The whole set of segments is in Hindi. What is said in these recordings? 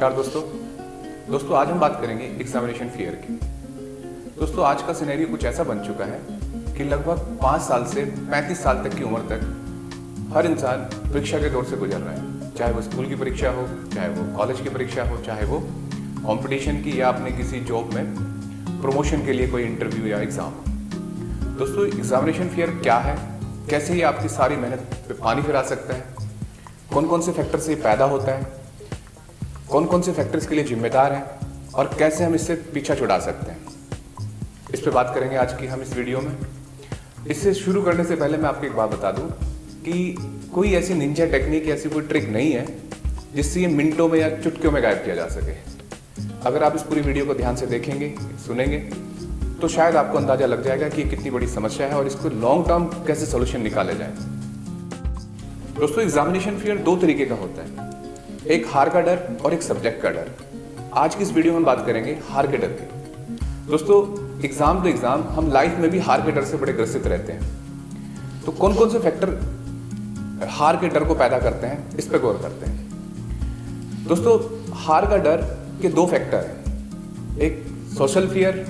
नमस्कार दोस्तों आज हम बात करेंगे एग्जामिनेशन फियर की। दोस्तों आज का सिनेरियो कुछ ऐसा बन चुका है कि लगभग 5 साल से 35 साल तक की उम्र तक हर इंसान परीक्षा के दौर से गुजर रहा है, चाहे वो स्कूल की परीक्षा हो, चाहे वो कॉलेज की परीक्षा हो, चाहे वो कंपटीशन की या अपने किसी जॉब में प्रमोशन के लिए कोई इंटरव्यू या एग्ज़ाम हो। दोस्तों एग्जामिनेशन फियर क्या है, कैसे ये आपकी सारी मेहनत पे पानी फिरा सकता है, कौन कौन से फैक्टर से पैदा होता है, कौन कौन से फैक्टर्स के लिए जिम्मेदार हैं और कैसे हम इससे पीछा छुड़ा सकते हैं, इस पे बात करेंगे आज की हम इस वीडियो में। इससे शुरू करने से पहले मैं आपको एक बात बता दूं कि कोई ऐसी निंजा टेक्निक ऐसी कोई ट्रिक नहीं है जिससे ये मिनटों में या चुटकियों में गायब किया जा सके। अगर आप इस पूरी वीडियो को ध्यान से देखेंगे, सुनेंगे, तो शायद आपको अंदाजा लग जाएगा कि ये कितनी बड़ी समस्या है और इसको लॉन्ग टर्म कैसे सोल्यूशन निकाले जाए। दोस्तों एग्जामिनेशन फियर 2 तरीके का होता है, एक हार का डर और एक सब्जेक्ट का डर। आज की इस वीडियो में बात करेंगे हार के डर की। दोस्तों एग्जाम तो एग्जाम, हम लाइफ में भी हार के डर से बड़े ग्रसित रहते हैं। तो कौन कौन से फैक्टर हार के डर को पैदा करते हैं, इस पर गौर करते हैं। दोस्तों हार का डर के 2 फैक्टर हैं, एक सोशल फियर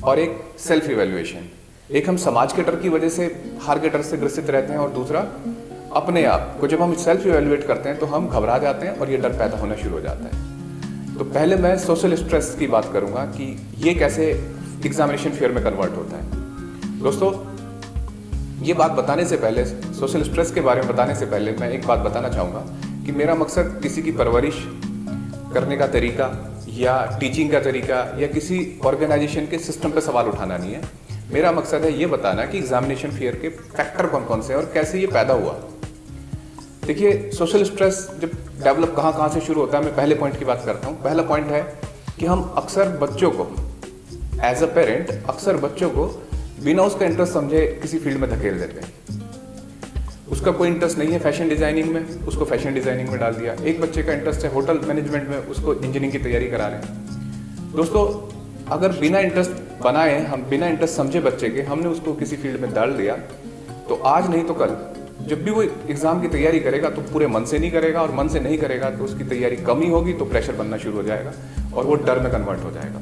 और एक सेल्फ इवेल्युएशन। एक हम समाज के डर की वजह से हार के डर से ग्रसित रहते हैं और दूसरा अपने आप को जब हम सेल्फ इवेल्युएट करते हैं तो हम घबरा जाते हैं और ये डर पैदा होना शुरू हो जाता है। तो पहले मैं सोशल स्ट्रेस की बात करूंगा कि ये कैसे एग्जामिनेशन फियर में कन्वर्ट होता है। दोस्तों ये बात बताने से पहले, सोशल स्ट्रेस के बारे में बताने से पहले मैं एक बात बताना चाहूँगा कि मेरा मकसद किसी की परवरिश करने का तरीका या टीचिंग का तरीका या किसी ऑर्गेनाइजेशन के सिस्टम पर सवाल उठाना नहीं है। मेरा मकसद है ये बताना कि एग्जामिनेशन फियर के फैक्टर कौन कौन से हैं और कैसे ये पैदा हुआ। देखिए सोशल स्ट्रेस जब डेवलप कहाँ से शुरू होता है, मैं पहले पॉइंट की बात करता हूँ। पहला पॉइंट है कि हम अक्सर बच्चों को एज अ पेरेंट अक्सर बच्चों को बिना उसका इंटरेस्ट समझे किसी फील्ड में धकेल देते हैं। उसका कोई इंटरेस्ट नहीं है फैशन डिजाइनिंग में, उसको फैशन डिजाइनिंग में डाल दिया। एक बच्चे का इंटरेस्ट है होटल मैनेजमेंट में, उसको इंजीनियरिंग की तैयारी करा रहे हैं। दोस्तों अगर बिना इंटरेस्ट बनाए, हम बिना इंटरेस्ट समझे बच्चे के हमने उसको किसी फील्ड में डाल दिया, तो आज नहीं तो कल जब भी वो एग्जाम की तैयारी करेगा तो पूरे मन से नहीं करेगा, और मन से नहीं करेगा तो उसकी तैयारी कम ही होगी, तो प्रेशर बनना शुरू हो जाएगा और वो डर में कन्वर्ट हो जाएगा।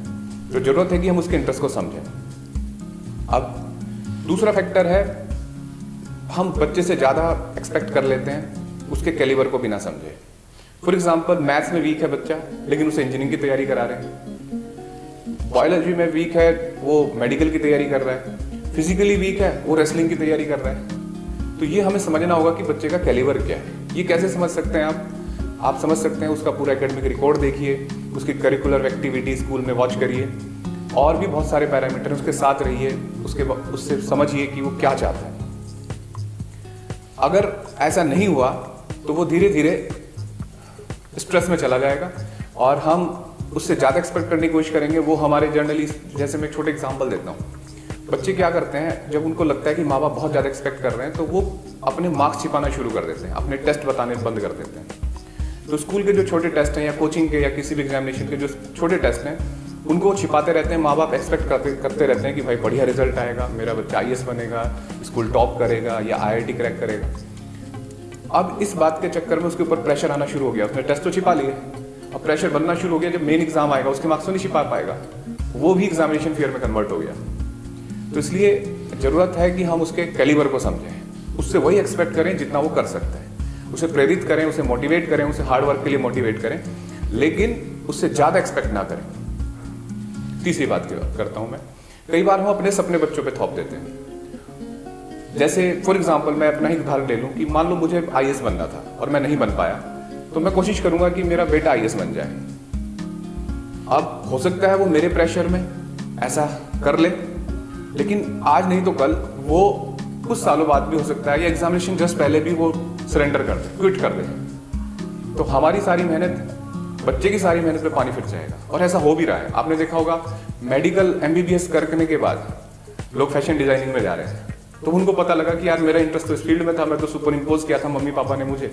तो जरूरत है कि हम उसके इंटरेस्ट को समझें। अब दूसरा फैक्टर है, हम बच्चे से ज़्यादा एक्सपेक्ट कर लेते हैं उसके कैलिबर को बिना समझे। फॉर एग्जाम्पल मैथ्स में वीक है बच्चा लेकिन उसे इंजीनियरिंग की तैयारी करा रहे हैं, बायोलॉजी में वीक है वो मेडिकल की तैयारी कर रहा है, फिजिकली वीक है वो रेसलिंग की तैयारी कर रहा है। तो ये हमें समझना होगा कि बच्चे का कैलिबर क्या है। ये कैसे समझ सकते हैं आप समझ सकते हैं उसका पूरा एकेडमिक रिकॉर्ड देखिए, उसकी करिकुलर एक्टिविटी स्कूल में वॉच करिए, और भी बहुत सारे पैरामीटर उसके साथ रहिए, उससे समझिए कि वो क्या चाहता है। अगर ऐसा नहीं हुआ तो वो धीरे धीरे स्ट्रेस में चला जाएगा और हम उससे ज़्यादा एक्सपेक्ट करने की कोशिश करेंगे। वो हमारे जनरली, जैसे मैं एक छोटे एग्जाम्पल देता हूँ, बच्चे क्या करते हैं जब उनको लगता है कि माँ बाप बहुत ज़्यादा एक्सपेक्ट कर रहे हैं तो वो अपने मार्क्स छिपाना शुरू कर देते हैं, अपने टेस्ट बताने बंद कर देते हैं। तो स्कूल के जो छोटे टेस्ट हैं या कोचिंग के या किसी भी एग्जामिनेशन के जो छोटे टेस्ट हैं उनको छिपाते रहते हैं। माँ बाप एक्सपेक्ट करते रहते हैं कि भाई बढ़िया रिजल्ट आएगा, मेरा बच्चा IAS बनेगा, स्कूल टॉप करेगा या IIT क्रैक करेगा। अब इस बात के चक्कर में उसके ऊपर प्रेशर आना शुरू हो गया, उसने टेस्ट तो छिपा लिए, अब प्रेशर बनना शुरू हो गया, जब मेन एग्जाम आएगा उसके मार्क्स तो नहीं छिपा पाएगा, वो भी एग्जामिनेशन फियर में कन्वर्ट हो गया। तो इसलिए जरूरत है कि हम उसके कैलिबर को समझें, उससे वही एक्सपेक्ट करें जितना वो कर सकता है, उसे प्रेरित करें, उसे मोटिवेट करें, उसे हार्ड वर्क के लिए मोटिवेट करें, लेकिन उससे ज़्यादा एक्सपेक्ट ना करें। तीसरी बात करता हूं मैं, कई बार हम अपने सपने बच्चों पे थोप देते हैं। जैसे फॉर एग्जाम्पल मैं अपना ही उदाहरण ले लूं कि मान लो मुझे IAS बनना था और मैं नहीं बन पाया, तो मैं कोशिश करूंगा कि मेरा बेटा IAS बन जाए। अब हो सकता है वो मेरे प्रेशर में ऐसा कर ले, लेकिन आज नहीं तो कल वो कुछ सालों बाद भी हो सकता है या एग्जामिनेशन जस्ट पहले भी वो सरेंडर कर दे, क्विट कर दे। तो हमारी सारी मेहनत, बच्चे की सारी मेहनत पे पानी फिर जाएगा। और ऐसा हो भी रहा है, आपने देखा होगा मेडिकल MBBS करने के बाद लोग फैशन डिजाइनिंग में जा रहे हैं, तो उनको पता लगा कि यार मेरा इंटरेस्ट तो इस फील्ड में था, मैं तो सुपर इम्पोज किया था मम्मी पापा ने मुझे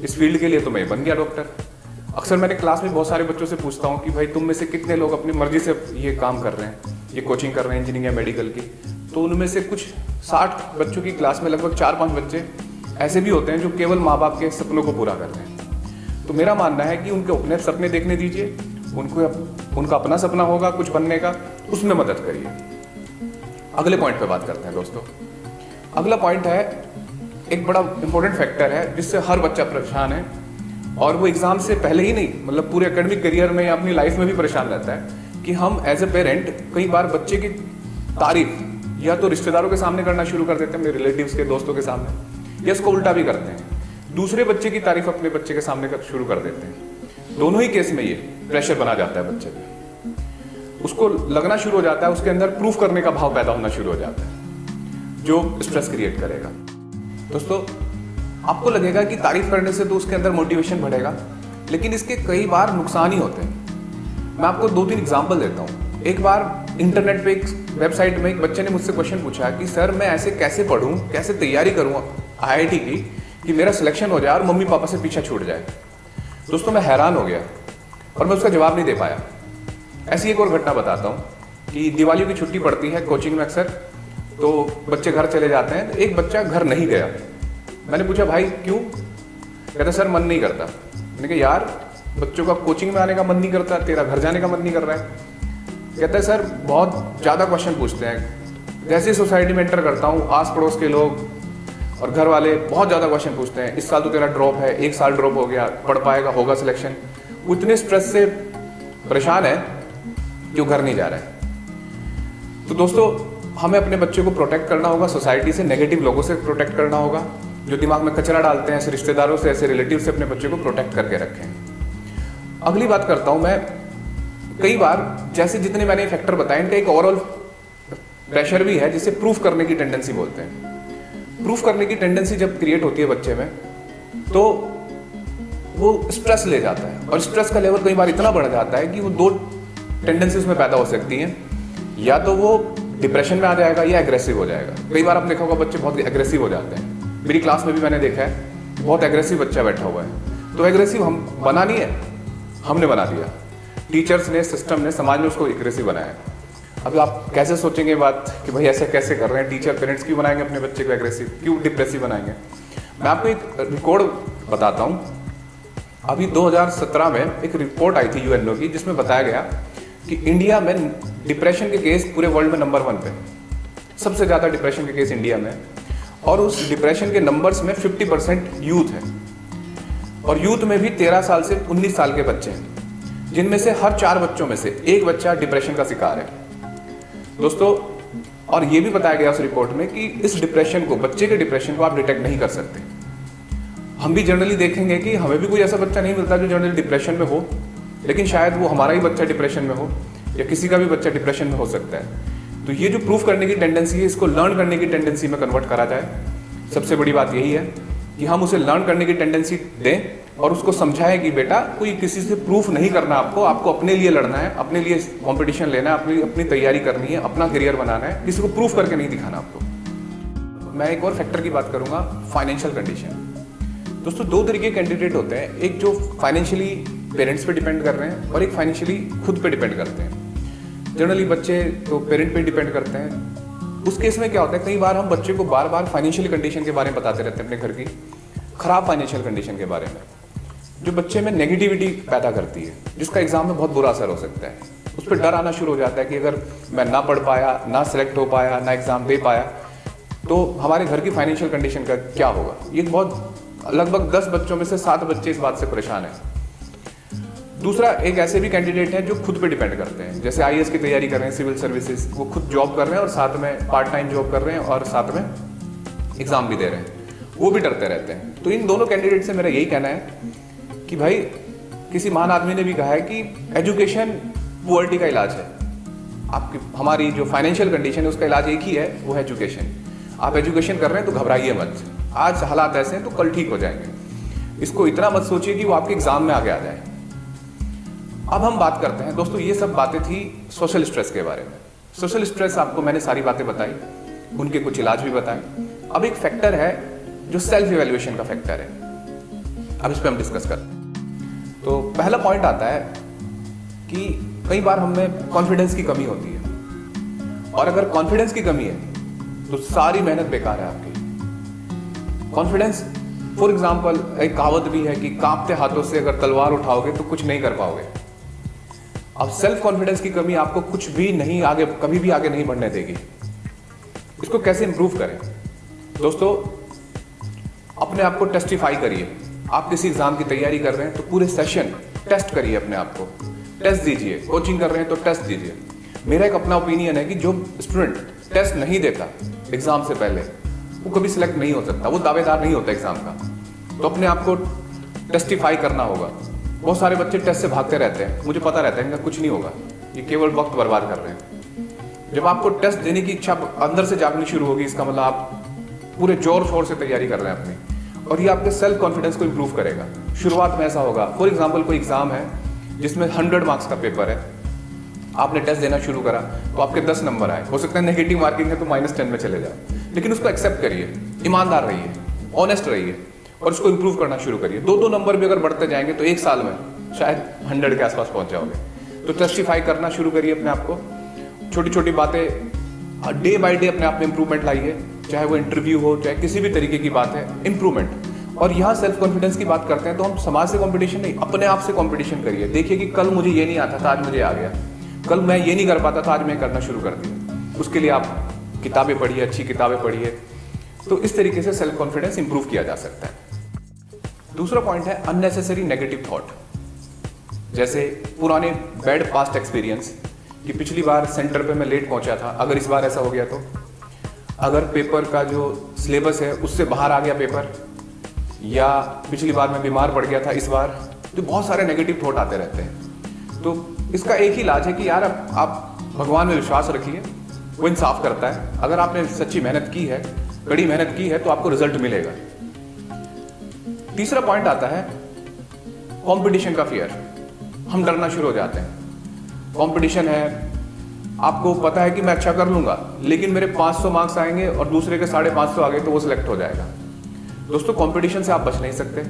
इस फील्ड के लिए, तो मैं बन गया डॉक्टर। अक्सर मैंने क्लास में बहुत सारे बच्चों से पूछता हूँ कि भाई तुम में से कितने लोग अपनी मर्जी से ये काम कर रहे हैं, ये कोचिंग कर रहे हैं इंजीनियरिंग या मेडिकल की। तो उनमें से कुछ 60 बच्चों की क्लास में लगभग 4-5 बच्चे ऐसे भी होते हैं जो केवल माँ बाप के सपनों को पूरा कर रहे हैं। तो मेरा मानना है कि उनको अपने सपने देखने दीजिए, उनका अपना सपना होगा कुछ बनने का, उसमें मदद करिए। अगले पॉइंट पे बात करते हैं दोस्तों। अगला पॉइंट है, एक बड़ा इंपॉर्टेंट फैक्टर है जिससे हर बच्चा परेशान है, और वो एग्जाम से पहले ही नहीं, मतलब पूरे एकेडमिक करियर में या अपनी लाइफ में भी परेशान रहता है, कि हम एज ए पेरेंट कई बार बच्चे की तारीफ या तो रिश्तेदारों के सामने करना शुरू कर देते हैं, अपने रिलेटिव्स के, दोस्तों के सामने, या इसको उल्टा भी करते हैं, दूसरे बच्चे की तारीफ अपने बच्चे के सामने शुरू कर देते हैं। दोनों ही केस में ये प्रेशर बना जाता है बच्चे पे, उसको लगना शुरू हो जाता है, उसके अंदर प्रूफ करने का भाव पैदा होना शुरू हो जाता है, जो स्ट्रेस क्रिएट करेगा। दोस्तों, आपको लगेगा कि तारीफ करने से तो उसके अंदर मोटिवेशन बढ़ेगा, लेकिन इसके कई बार नुकसान ही होते हैं। मैं आपको 2-3 एग्जाम्पल देता हूँ। एक बार इंटरनेट पे एक वेबसाइट में एक बच्चे ने मुझसे क्वेश्चन पूछा कि सर मैं ऐसे कैसे पढूं, कैसे तैयारी करूँ IIT की कि मेरा सिलेक्शन हो जाए और मम्मी पापा से पीछा छूट जाए। दोस्तों, मैं हैरान हो गया और मैं उसका जवाब नहीं दे पाया। ऐसी एक और घटना बताता हूँ कि दिवाली की छुट्टी पड़ती है कोचिंग में अक्सर, तो बच्चे घर चले जाते हैं, तो एक बच्चा घर नहीं गया। मैंने पूछा भाई क्यों? कहता सर मन नहीं करता। मैंने कहा यार, बच्चों का कोचिंग में आने का मन नहीं करता, तेरा घर जाने का मन नहीं कर रहा है? कहता है सर बहुत ज़्यादा क्वेश्चन पूछते हैं, जैसे सोसाइटी में एंटर करता हूँ आस पड़ोस के लोग और घर वाले बहुत ज़्यादा क्वेश्चन पूछते हैं, इस साल तो तेरा ड्रॉप है, 1 साल ड्रॉप हो गया, पढ़ पाएगा, होगा सिलेक्शन? वो इतने स्ट्रेस से परेशान है कि वो घर नहीं जा रहा है। तो दोस्तों, हमें अपने बच्चे को प्रोटेक्ट करना होगा, सोसाइटी से, नेगेटिव लोगों से प्रोटेक्ट करना होगा, जो दिमाग में कचरा डालते हैं, ऐसे रिश्तेदारों से, ऐसे रिलेटिव से अपने बच्चे को प्रोटेक्ट करके रखें। अगली बात करता हूं मैं, कई बार जैसे जितने मैंने फैक्टर बताए, इनका एक ओवरऑल प्रेशर भी है जिसे प्रूफ करने की टेंडेंसी बोलते हैं। प्रूफ करने की टेंडेंसी जब क्रिएट होती है बच्चे में, तो वो स्ट्रेस ले जाता है, और स्ट्रेस का लेवल कई बार इतना बढ़ जाता है कि वो 2 टेंडेंसी उसमें पैदा हो सकती हैं, या तो वो डिप्रेशन में आ जाएगा या एग्रेसिव हो जाएगा। कई बार आपने देखा होगा बच्चे बहुत एग्रेसिव हो जाते हैं, मेरी क्लास में भी मैंने देखा है, बहुत एग्रेसिव बच्चा बैठा हुआ है। तो एग्रेसिव हम बना नहीं है, हमने बना दिया, टीचर्स ने, सिस्टम ने, समाज ने उसको एग्रेसिव बनाया। अब आप कैसे सोचेंगे बात कि भाई ऐसा कैसे कर रहे हैं टीचर, पेरेंट्स क्यों बनाएंगे अपने बच्चे को एग्रेसिव, क्यों डिप्रेसिव बनाएंगे? मैं आपको एक रिकॉर्ड बताता हूँ। अभी 2017 में एक रिपोर्ट आई थी UNO की, जिसमें बताया गया कि इंडिया में डिप्रेशन के केस पूरे वर्ल्ड में नंबर 1 पे, सबसे ज़्यादा डिप्रेशन के केस इंडिया में, और उस डिप्रेशन के नंबर्स में 50% यूथ है, और यूथ में भी 13 साल से 19 साल के बच्चे हैं, जिनमें से हर 4 बच्चों में से 1 बच्चा डिप्रेशन का शिकार है दोस्तों। और ये भी बताया गया उस रिपोर्ट में कि इस डिप्रेशन को, बच्चे के डिप्रेशन को आप डिटेक्ट नहीं कर सकते। हम भी जनरली देखेंगे कि हमें भी कोई ऐसा बच्चा नहीं मिलता जो जनरली डिप्रेशन में हो, लेकिन शायद वो हमारा ही बच्चा डिप्रेशन में हो, या किसी का भी बच्चा डिप्रेशन में हो सकता है। तो ये जो प्रूफ करने की टेंडेंसी है, इसको लर्न करने की टेंडेंसी में कन्वर्ट करा जाए। सबसे बड़ी बात यही है कि हम उसे लर्न करने की टेंडेंसी दें, और उसको समझाएं कि बेटा कोई किसी से प्रूफ नहीं करना, आपको अपने लिए लड़ना है, अपने लिए कंपटीशन लेना है, अपनी तैयारी करनी है, अपना करियर बनाना है, किसी को प्रूफ करके नहीं दिखाना आपको। मैं एक और फैक्टर की बात करूंगा, फाइनेंशियल कंडीशन। दोस्तों, 2 तरीके के कैंडिडेट होते हैं, एक जो फाइनेंशियली पेरेंट्स पे डिपेंड कर रहे हैं, और एक फाइनेंशियली खुद पे डिपेंड करते हैं। जनरली बच्चे तो पेरेंट पे डिपेंड करते हैं। उस केस में क्या होता है, कई बार हम बच्चे को बार बार फाइनेंशियल कंडीशन के बारे में बताते रहते हैं, अपने घर की खराब फाइनेंशियल कंडीशन के बारे में, जो बच्चे में नेगेटिविटी पैदा करती है, जिसका एग्जाम में बहुत बुरा असर हो सकता है। उस पर डर आना शुरू हो जाता है कि अगर मैं ना पढ़ पाया, ना सिलेक्ट हो पाया, ना एग्जाम दे पाया, तो हमारे घर की फाइनेंशियल कंडीशन का क्या होगा। ये बहुत, लगभग 10 बच्चों में से 7 बच्चे इस बात से परेशान हैं। दूसरा, एक ऐसे भी कैंडिडेट हैं जो खुद पे डिपेंड करते हैं, जैसे IAS की तैयारी कर रहे हैं, सिविल सर्विसेज, वो खुद जॉब कर रहे हैं और साथ में पार्ट टाइम जॉब कर रहे हैं और साथ में एग्जाम भी दे रहे हैं, वो भी डरते रहते हैं। तो इन दोनों कैंडिडेट से मेरा यही कहना है कि भाई, किसी महान आदमी ने भी कहा है कि एजुकेशन पुअर्टी का इलाज है। आपकी, हमारी जो फाइनेंशियल कंडीशन है उसका इलाज एक ही है, वो है एजुकेशन। आप एजुकेशन कर रहे हैं तो घबराइए मत, आज हालात ऐसे हैं तो कल ठीक हो जाएंगे। इसको इतना मत सोचिए कि वो आपके एग्जाम में आगे आ जाए। अब हम बात करते हैं दोस्तों, ये सब बातें थी सोशल स्ट्रेस के बारे में। सोशल स्ट्रेस, आपको मैंने सारी बातें बताई, उनके कुछ इलाज भी बताए। अब एक फैक्टर है जो सेल्फ इवैल्यूएशन का फैक्टर है, अब इस पर हम डिस्कस करते हैं। तो पहला पॉइंट आता है कि कई बार हमें कॉन्फिडेंस की कमी होती है, और अगर कॉन्फिडेंस की कमी है तो सारी मेहनत बेकार है आपकी। कॉन्फिडेंस फॉर एग्जाम्पल एक कहावत भी है कि कांपते हाथों से अगर तलवार उठाओगे तो कुछ नहीं कर पाओगे। अब सेल्फ कॉन्फिडेंस की कमी आपको कुछ भी नहीं आगे, कभी भी आगे नहीं बढ़ने देगी। इसको कैसे इंप्रूव करें? दोस्तों, अपने आप को टेस्टिफाई करिए। आप किसी एग्जाम की तैयारी कर रहे हैं तो पूरे सेशन टेस्ट करिए, अपने आप को टेस्ट दीजिए। कोचिंग कर रहे हैं तो टेस्ट दीजिए। मेरा एक अपना ओपिनियन है कि जो स्टूडेंट टेस्ट नहीं देता एग्जाम से पहले, वो कभी सिलेक्ट नहीं हो सकता, वो दावेदार नहीं होता एग्जाम का। तो अपने आप को टेस्टिफाई करना होगा। बहुत सारे बच्चे टेस्ट से भागते रहते हैं, मुझे पता रहता है इनका कुछ नहीं होगा, ये केवल वक्त बर्बाद कर रहे हैं। जब आपको टेस्ट देने की इच्छा अंदर से जागनी शुरू होगी, इसका मतलब आप पूरे जोर शोर से तैयारी कर रहे हैं अपनी, और ये आपके सेल्फ कॉन्फिडेंस को इंप्रूव करेगा। शुरुआत में ऐसा होगा, फॉर एग्जाम्पल कोई एग्जाम है जिसमें 100 मार्क्स का पेपर है, आपने टेस्ट देना शुरू करा तो आपके 10 नंबर आए, हो सकता है नेगेटिव मार्किंग है तो -10 में चले जाओ, लेकिन उसको एक्सेप्ट करिए, ईमानदार रहिए, ऑनेस्ट रहिए और उसको इंप्रूव करना शुरू करिए। 2-2 नंबर भी अगर बढ़ते जाएंगे तो एक साल में शायद 100 के आसपास पहुंच जाओगे। तो टेस्टिफाई करना शुरू करिए अपने आप को। छोटी छोटी बातें डे बाय डे अपने आप में इंप्रूवमेंट लाइए, चाहे वो इंटरव्यू हो, चाहे किसी भी तरीके की बात है, इंप्रूवमेंट। और यहाँ सेल्फ कॉन्फिडेंस की बात करते हैं तो हम समाज से कंपटीशन नहीं, अपने आप से कंपटीशन करिए। देखिए कि कल मुझे ये नहीं आता था, आज मुझे आ गया। कल मैं ये नहीं कर पाता था, आज मैं करना शुरू कर दिया। उसके लिए आप किताबें पढ़िए, अच्छी किताबें पढ़िए। तो इस तरीके से सेल्फ कॉन्फिडेंस इंप्रूव किया जा सकता है। दूसरा पॉइंट है अननेसेसरी नेगेटिव थॉट, जैसे पुराने बैड पास्ट एक्सपीरियंस कि पिछली बार सेंटर पे मैं लेट पहुंचा था, अगर इस बार ऐसा हो गया तो, अगर पेपर का जो सिलेबस है उससे बाहर आ गया पेपर, या पिछली बार मैं बीमार पड़ गया था इस बार, तो बहुत सारे नेगेटिव थॉट आते रहते हैं। तो इसका एक ही इलाज है कि यार आप भगवान में विश्वास रखिए, वो इंसाफ करता है। अगर आपने सच्ची मेहनत की है, कड़ी मेहनत की है, तो आपको रिजल्ट मिलेगा। तीसरा पॉइंट आता है कंपटीशन का फियर। हम डरना शुरू हो जाते हैं, कंपटीशन है, आपको पता है कि मैं अच्छा कर लूंगा, लेकिन मेरे 500 मार्क्स आएंगे और दूसरे के 550 आ गए तो वो सिलेक्ट हो जाएगा। दोस्तों, कंपटीशन से आप बच नहीं सकते,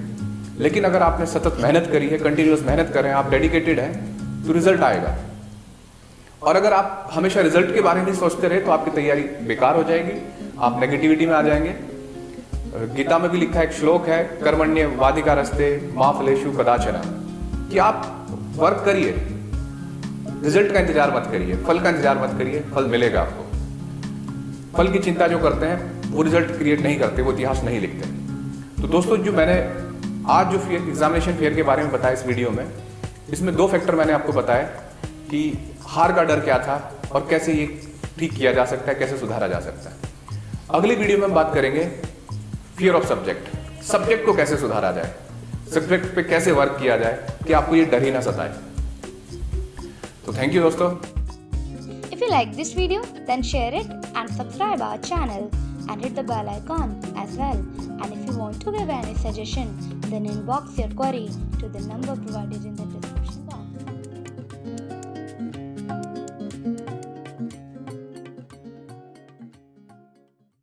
लेकिन अगर आपने सतत मेहनत करी है, कंटिन्यूअस मेहनत कर रहे हैं, आप डेडिकेटेड हैं, तो रिजल्ट आएगा। और अगर आप हमेशा रिजल्ट के बारे में सोचते रहे तो आपकी तैयारी बेकार हो जाएगी, आप नेगेटिविटी में आ जाएंगे। गीता में भी लिखा एक श्लोक है, कर्मण्य वाधिकारस्ते मा फलेषु कदाचन, कि आप वर्क करिए, रिजल्ट का इंतजार मत करिए, फल का इंतजार मत करिए, फल मिलेगा आपको। फल की चिंता जो करते हैं वो रिजल्ट क्रिएट नहीं करते, वो इतिहास नहीं लिखते। तो दोस्तों, जो मैंने आज जो एग्जामिनेशन फेयर के बारे में बताया इस वीडियो में, इसमें 2 फैक्टर मैंने आपको बताया कि हार का डर क्या था और कैसे ये ठीक किया जा सकता है, कैसे सुधारा जा सकता है। अगली वीडियो में हम बात करेंगे फियर ऑफ सब्जेक्ट, सब्जेक्ट को कैसे सुधारा जाए, सब्जेक्ट पे कैसे वर्क किया जाए कि आपको ये डर ही ना सताए। तो थैंक यू दोस्तों। If you like this video, then share it and subscribe our channel and hit the bell icon as well. And if you want to give any suggestion, then inbox your query to the number provided in the description.